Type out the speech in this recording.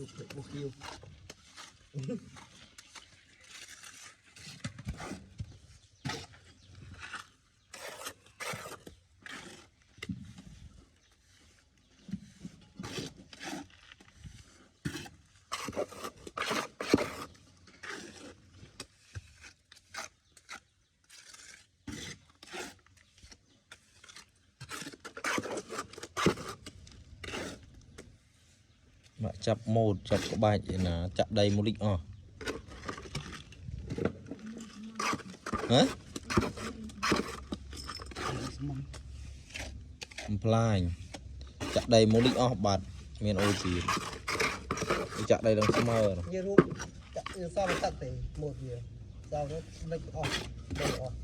ลูกบุกคิวจับโมดจับกระบายนะจับใดมูลิกอ๋อฮะพลายจับใดมูลิกอ๋อบาดเมียนโอจีจับใดดังสมอร์ như lúc sao mà tắt thì một giờ sao nó lệch off